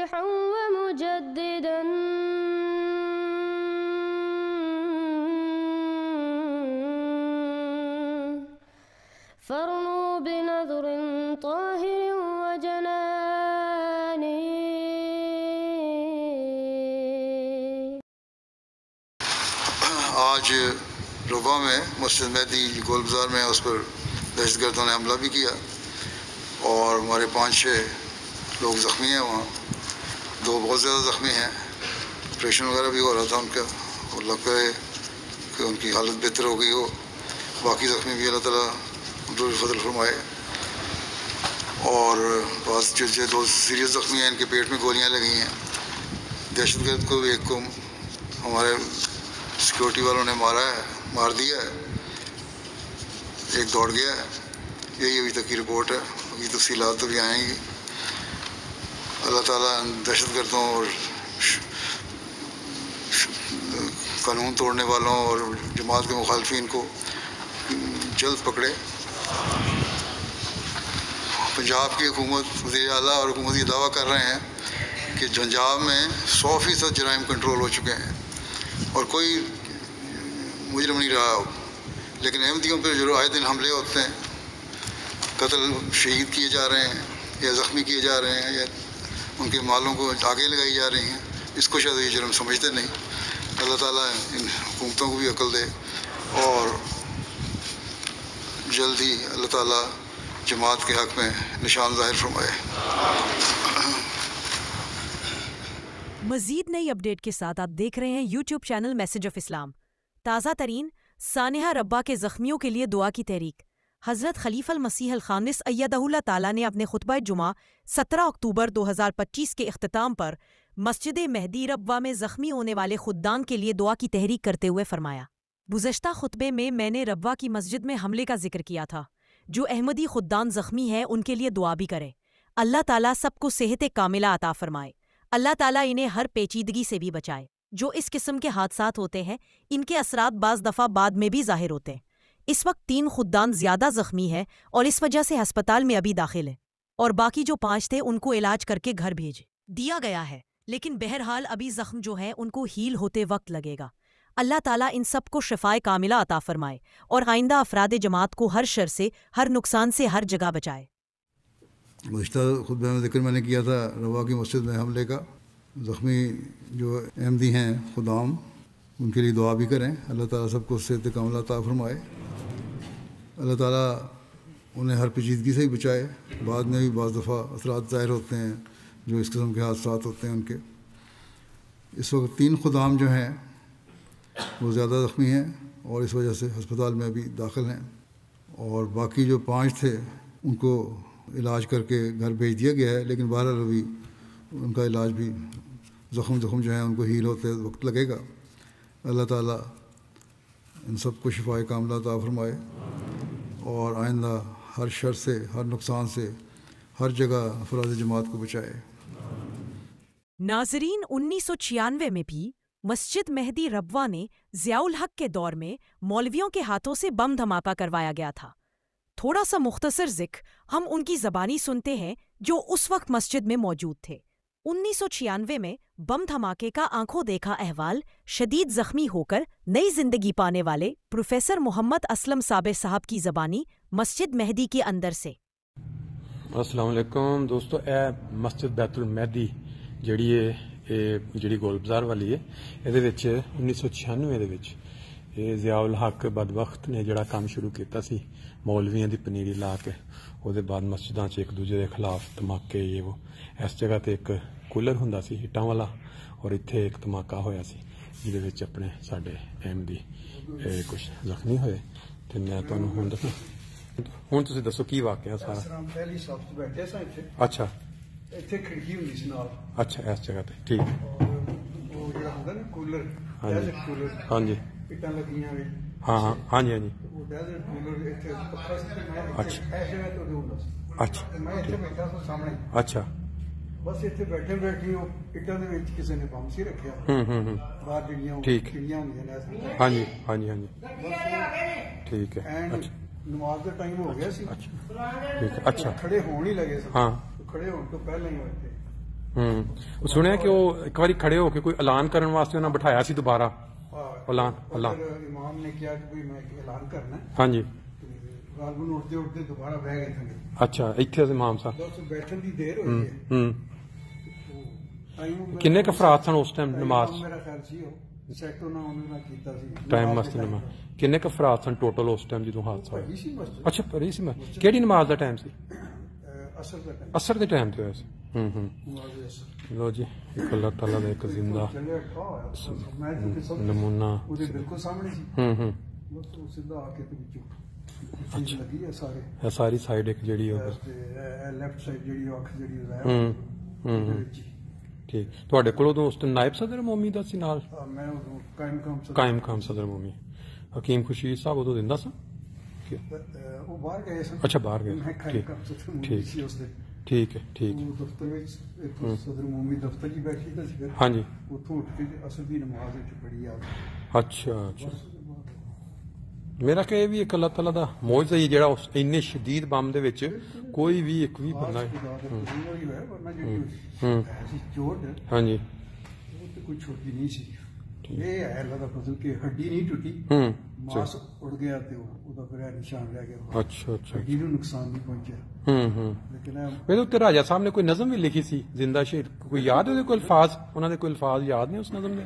صالحا ومجددا فارنوا بنظر طاهر وجنان. آج ربا میں مسجد مہدی گول بازار میں اس پر دہشت گردوں نے حملہ بھی کیا اور ہمارے 5-6 لوگ زخمی ہیں. وہاں 2 بہت زیادہ زخمی ہیں. آپریشن وغیرہ بھی ہو رہا تھا ان کا اور لگتا ہے کہ ان کی حالت بہتر ہو گئی ہو. باقی زخمی بھی اللہ تعالیٰ فضل فرمائے. اور بعض جو 2 سیریس زخمی ہیں ان کے پیٹ میں گولیاں لگی ہیں. دہشت گرد کو ایک کو ہمارے سیکورٹی والوں نے مار دیا ہے. ایک دوڑ گیا ہے. یہی ابھی تک کی رپورٹ ہے. ابھی تفصیلات تو بھی آئیں گی. اللہ تعالیٰ دہشت گردوں اور قانون توڑنے والوں اور جماعت کے مخالفین کو جلد پکڑے. پنجاب کی حکومت وزیر اعلیٰ اور حکومت یہ دعویٰ کر رہے ہیں کہ پنجاب میں 100% جرائم کنٹرول ہو چکے ہیں اور کوئی مجرم نہیں رہا ہو. لیکن احمدیوں پہ جو آئے دن حملے ہوتے ہیں, قتل شہید کیے جا رہے ہیں یا زخمی کیے جا رہے ہیں یا ان کے مالوں کو آگے لگائی جا رہی ہیں, اس کو شاید یہ جرم سمجھتے نہیں. اللہ تعالیٰ ان حکومتوں کو بھی عقل دے اور جلد ہی اللہ تعالیٰ جماعت کے حق میں نشان ظاہر فرمائے. مزید نئی اپڈیٹ کے ساتھ آپ دیکھ رہے ہیں یوٹیوب چینل میسج آف اسلام. تازہ ترین سانحہ ربا کے زخمیوں کے لیے دعا کی تحریک. حضرت خلیفہ المسیح الخامس ایدہ اللہ تعالیٰ نے اپنے خطبہ جمعہ 17 اکتوبر 2025 کے اختتام پر مسجد مہدی ربوہ میں زخمی ہونے والے خدام کے لیے دعا کی تحریک کرتے ہوئے فرمایا, گزشتہ خطبے میں نے ربوہ کی مسجد میں حملے کا ذکر کیا تھا. جو احمدی خدام زخمی ہے ان کے لیے دعا بھی کرے. اللہ تعالیٰ سب کو صحت کاملہ عطا فرمائے. اللہ تعالیٰ انہیں ہر پیچیدگی سے بھی بچائے. جو اس قسم کے حادثات ہوتے ہیں ان کے اثرات بعض دفعہ بعد میں بھی ظاہر ہوتے ہیں. اس وقت 3 خدام زیادہ زخمی ہے اور اس وجہ سے ہسپتال میں ابھی داخل ہے, اور باقی جو 5 تھے ان کو علاج کر کے گھر بھیج دیا گیا ہے. لیکن بہرحال ابھی زخم جو ہے ان کو ہیل ہوتے وقت لگے گا. اللہ تعالیٰ ان سب کو شفائے کاملہ عطا فرمائے اور آئندہ افراد جماعت کو ہر شر سے, ہر نقصان سے ہر جگہ بچائے. گزشتہ خطبہ میں ذکر میں نے کیا تھا ربوہ کی مسجد میں حملے کا. زخمی جو احمدی ہیں خدام ان کے لیے دعا بھی کریں. اللہ تعالیٰ سب کو صحت کاملہ عطا فرمائے. اللہ تعالیٰ انہیں ہر پیچیدگی سے ہی بچائے. بعد میں بھی بعض دفعہ اثرات ظاہر ہوتے ہیں جو اس قسم کے حادثات ہوتے ہیں ان کے. اس وقت 3 خدام جو ہیں وہ زیادہ زخمی ہیں اور اس وجہ سے ہسپتال میں ابھی داخل ہیں, اور باقی جو 5 تھے ان کو علاج کر کے گھر بھیج دیا گیا ہے. لیکن بہرحال ابھی ان کا علاج بھی زخم جو ہیں ان کو ہیل ہوتے وقت لگے گا. اللہ تعالیٰ ان سب کو شفائے کاملہ عطا فرمائے اور آئندہ ہر شر سے, ہر نقصان سے, ہر جگہ افراد جماعت کو بچائے. ناظرین, 1996 میں بھی مسجد مہدی ربوہ نے ضیاء الحق کے دور میں مولویوں کے ہاتھوں سے بم دھماکہ کروایا گیا تھا. تھوڑا سا مختصر ذکر ہم ان کی زبانی سنتے ہیں جو اس وقت مسجد میں موجود تھے. 1996 میں بم دھماکے کا آنکھوں دیکھا احوال شدید زخمی ہو کر نئی زندگی پانے والے پروفیسر محمد اسلم صابر صاحب کی زبانی مسجد مہدی کے اندر سے. السلام علیکم دوستو. اے مسجد بیت المہدی جڑی گول بازار والی ہے, ਇਹਦੇ ਵਿੱਚ 1996 ਦੇ ਵਿੱਚ ਇਹ ضیاء الحق بدبخت نے ਜਿਹੜਾ ਕੰਮ ਸ਼ੁਰੂ ਕੀਤਾ ਸੀ ਮੌਲਵੀਆਂ ਦੀ ਪਨੀਰੀ ਲਾ ਕੇ, ਉਹਦੇ ਬਾਅਦ ਮਸਜਿਦਾਂ 'ਚ ਇੱਕ ਦੂਜੇ ਦੇ ਖਿਲਾਫ ਧਮਾਕੇ ਇਹ ਉਹ. ਇਸ ਜਗ੍ਹਾ ਤੇ ਇੱਕ ਕੂਲਰ ਹੁੰਦਾ ਸੀ ਇੱਟਾਂ ਵਾਲਾ, ਔਰ ਇੱਥੇ ਇੱਕ ਧਮਾਕਾ ਹੋਇਆ ਸੀ ਜਿਹਦੇ ਵਿੱਚ ਆਪਣੇ ਸਾਡੇ ਅਹਿਮਦੀ ਕੁਝ ਜ਼ਖਮੀ ਹੋਏ. ਤੇ ਮੈਂ ਤੁਹਾਨੂੰ ਹੁਣ ਦੱਸਾਂ, ਹੁਣ ਤੁਸੀਂ ਦੱਸੋ ਕੀ ਵਾਕਿਆ ਸਾਰਾ. ਪਹਿਲੀ ਸਭ ਤੋਂ ਬੈਠੇ ਸਾਂ ਇੱਥੇ. ਅੱਛਾ, ਇੱਥੇ ਖਿੜਕੀ ਹੁੰਦੀ ਸੀ ਨਾਲ. ਅੱਛਾ, ਇਸ ਜਗ੍ਹਾ ਤੇ ਠੀਕ ਹੈ. ਉਹ ਜਿਹੜਾ ਹੁੰਦਾ ਨਾ ਕੂਲਰ, ਡੈਜ਼ਰਟ ਕੂਲਰ, ਹਾਂਜੀ, ਇੱਟਾਂ ਲੱਗੀਆਂ ਨੇ. ਹਾਂ ਹਾਂ, ਹਾਂਜੀ ਹਾਂਜੀ. ਉਹ ਡੈਜ਼ਰਟ ਕੂਲਰ ਇੱਥੇ ਪੱਖਾ ਸੀ ਤੇ ਮੈਂ ਇਸ ਜਗ੍ਹਾ ਤੇ ਹੁੰਦਾ ਸੀ. ਅੱਛਾ, ਮੈਂ ਇੱਥੇ ਬੈਠਾ ਸੀ ਸਾਹਮਣੇ. ਅੱਛਾ, ਬਸ ਇੱਥੇ ਬੈਠੇ ਉਹ ਇੱਟਾਂ ਦੇ ਵਿੱਚ ਕਿਸੇ ਨੇ ਬੰਬ ਸੀ ਰੱਖਿਆ. ਬਾਹਰ ਜਿਹੜੀਆਂ ਕਿੰਨੀਆਂ ਹੁੰਦੀਆਂ ਨੇ. ਹਾਂਜੀ ਹਾਂਜੀ ਹਾਂਜੀ, ਠੀਕ ਹੈ. ਐਂਡ ਨਮਾਜ਼ ਦਾ ਟਾਈਮ ਹੋ ਗਿਆ ਸੀ. ਠੀਕ ਹੈ. ਅੱਛਾ, ਖੜੇ ਹੋਣ ਹੀ ਲੱਗੇ ਸੀ. ਹਾਂ, ਖੜੇ ਹੋਣ ਤੋਂ ਪਹਿਲਾਂ ਹੀ ਹੋਏ ਥੇ ਸੁਣਿਆ ਕਿ ਉਹ ਇੱਕ ਵਾਰੀ ਖੜੇ ਹੋ ਕੇ ਕੋਈ ਐਲਾਨ ਕਰਨ ਵਾਸਤੇ ਉਹਨਾਂ ਬਿਠਾਇਆ ਸੀ ਦੁਬਾਰਾ ਐਲਾਨ ਇਮਾਮ ਨੇ ਕਿਹਾ ਕਿ ਮੈਂ ਐਲਾਨ ਕਰਨਾ ਹਾਂਜੀ ਗਾਲਬਨ ਉੱਠਦੇ ਉੱਠਦੇ ਦੁਬਾਰਾ ਬਹਿ ਗਏ ਥੱਲੇ ਅੱਛਾ ਇੱਥੇ ਇਮਾਮ ਸਾਹਿਬ ਬਸ ਬੈਠਣ ਦੀ ਦੇਰ ਹੋਈ ਹੈ ਕਿੰਨੇ ਕੁ ਅਫਰਾਦ ਸਨ ਉਸ ਟਾਈਮ ਨਮਾਜ਼ ਮੇਰਾ ਖਿਆਲ ਸੀ ਉਹ ਸੈਕਟਰ ਨਾਲ ਉਹਨਾਂ ਨਾਲ ਕੀਤਾ ਸੀ ਟਾਈਮ ਮਸਤ ਨਮਾਜ਼ ਕਿੰਨੇ ਕੁ ਅਫਰਾਦ ਸਨ ਟੋਟਲ ਉਸ ਟਾਈਮ ਜਦੋਂ ਹਾਦਸਾ ਹੋਇਆ ਸੀ ਮਸਜਿਦ ਅੱਛਾ ਪਰੀ ਸੀ ਕਿਹੜੀ ਨਮਾਜ਼ ਦਾ ਟਾਈਮ ਸੀ ਅਸਰ ਦਾ ਟਾਈਮ ਅਸਰ ਦੇ ਟਾਈਮ ਤੇ ਹੋਇਆ ਸੀ ਨਮਾਜ਼ ਅਸਰ ਲੋ ਜੀ ਇੱਕ ਅੱਲਾਹ ਤਾਲਾ ਦਾ ਇੱਕ ਜ਼ਿੰਦਾ ਚੱਲਿਆ ਖਾ ਮੈਂ ਤਾਂ ਸਭ ਨਮੂਨਾ ਉਹਦੇ ਬਿਲਕੁਲ ਸਾਹਮਣੇ ਸੀ ਬਸ ਉਹ ਸਿੱਧਾ ਆ ਕੇ ਤੇ ਵਿੱਚੋਂ ਅੱਛਾ ਲੱਗੀ ਹੈ ਸਾਰੇ ਇਹ ਸਾਰੀ ਸਾਈਡ ਇੱਕ ਜਿਹੜੀ ਉਹ ਤੇ ਲੈਫਟ ਸਾਈਡ ਜਿਹੜੀ ਉਹ ਅੱਖ ਜਿਹੜੀ ਹੈ ਠੀਕ ਤੁਹਾਡੇ ਕੋਲ ਉਦੋਂ ਉਸ ਟਾਈਮ ਨਾਇਬ ਸਦਰ ਮੋਮੀ ਦਾ ਸੀ ਨਾਲ ਮੈਂ ਉਦੋਂ ਕਾਇਮ ਖਾਮ ਸਦਰ ਮੋਮੀ ਹਕੀਮ ਖੁਸ਼ੀਦ ਸਾਹਿਬ ਉਦੋਂ ਦਿੰਦਾ ਸੀ ਉਹ ਬਾਹਰ ਗਏ ਸਨ ਅੱਛਾ ਬਾਹਰ ਗਏ ਠੀਕ ਹੈ ਠੀਕ ਦਫ਼ਤਰ ਵਿੱਚ ਸਦਰ ਮੋਮੀ ਦਫ਼ਤਰ ਜੀ ਬੈਠੀ ਤਾਂ ਸੀ ਹਾਂਜੀ ਉੱਥੋਂ ਉੱਠ ਕੇ ਅਸਰ ਦੀ ਨਮਾਜ਼ ਵਿੱਚ ਪੜ੍ਹੀ ਆ ਅੱਛਾ ਅੱਛਾ ਮੇਰਾ ਕਿ ਇਹ ਵੀ ਇੱਕ ਅੱਲਾਹ ਤਾਲਾ ਦਾ ਮੌਜਜ਼ਾ ਹੀ ਜਿਹੜਾ ਉਸ ਇੰਨੇ ਸ਼ਦੀਦ ਬੰਮ ਦੇ ਵਿੱਚ ਕੋਈ ਵੀ ਇੱਕ ਵੀ ਬੰਦਾ ਹਾਂਜੀ ਉਹ ਤੇ ਕੋਈ ਛੋਟੀ ਨਹੀਂ ਸੀ ਇਹ ਹੈ ਅੱਲਾਹ ਦਾ ਫਜ਼ਲ ਕਿ ਹੱਡੀ ਨਹੀਂ ਟੁੱਟੀ ਮਾਸ ਉੜ ਗਿਆ ਤੇ ਉਹਦਾ ਫਿਰ ਨਿਸ਼ਾਨ ਰਹਿ ਗਿਆ ਅੱਛਾ ਅੱਛਾ ਹੱਡੀ ਨੂੰ ਨੁਕਸਾਨ ਨਹੀਂ ਪਹੁੰਚਿਆ ਲੇਕਿਨ ਇਹਦੇ ਉੱਤੇ ਰਾਜਾ ਸਾਹਿਬ ਨੇ ਕੋਈ ਨਜ਼ਮ ਵੀ ਲਿਖੀ ਸੀ ਜ਼ਿੰਦਾ ਸ਼ਹੀਦ ਕੋਈ ਯਾਦ ਉਹਦੇ ਕੋਈ ਅਲਫਾਜ਼ ਉਹਨਾਂ ਦੇ ਕੋਈ ਅਲਫਾਜ਼ ਯਾਦ ਨੇ ਉਸ ਨਜ਼ਮ ਦੇ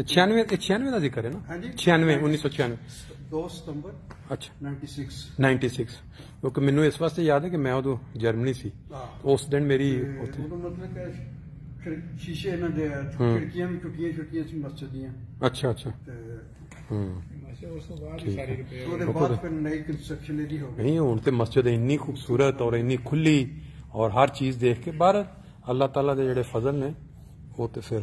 96 ਦਾ ਜ਼ਿਕਰ ਹੈ ਨਾ 96 1996 2 ਸਤੰਬਰ ਅੱਛਾ 96 ਕਿਉਂਕਿ ਮੈਨੂੰ ਇਸ ਵਾਸਤੇ ਯਾਦ ਹੈ ਕਿ ਮੈਂ ਉਦੋਂ ਜਰਮਨੀ ਸੀ ਉਸ ਦਿਨ ਮੇਰੀ ਉੱਥੇ ਉਦੋਂ ਮਤਲਬ ਕਿ ਸ਼ੀਸ਼ੇ ਇਹਨਾਂ ਦੇ ਖਿੜਕੀਆਂ ਵੀ ਟੁੱਟੀਆਂ ਸੀ ਮਸਜਿਦ ਦੀਆਂ ਅੱਛਾ ਅੱਛਾ ਉਸ ਤੋਂ ਬਾਅਦ ਸਾਰੀ ਰਿਪੇਅਰ ਉਹਦੇ ਬਾਅਦ ਫਿਰ ਨਈ ਕੰਸਟਰਕਸ਼ਨ ਇਹਦੀ ਹੋ ਗਈ ਨਹੀਂ ਹੁਣ ਤੇ ਮਸਜਿਦ ਇੰਨੀ ਖੂਬਸੂਰਤ ਔਰ ਇੰਨੀ ਖੁੱਲੀ ਔਰ ਹਰ ਚੀਜ਼ ਦੇਖ ਕੇ ਬਾਹਰ ਅੱਲਾਹ ਤਾਲਾ ਦੇ ਜਿਹੜੇ ਫਜ਼ਲ ਨੇ ਉਹ ਤੇ ਫਿਰ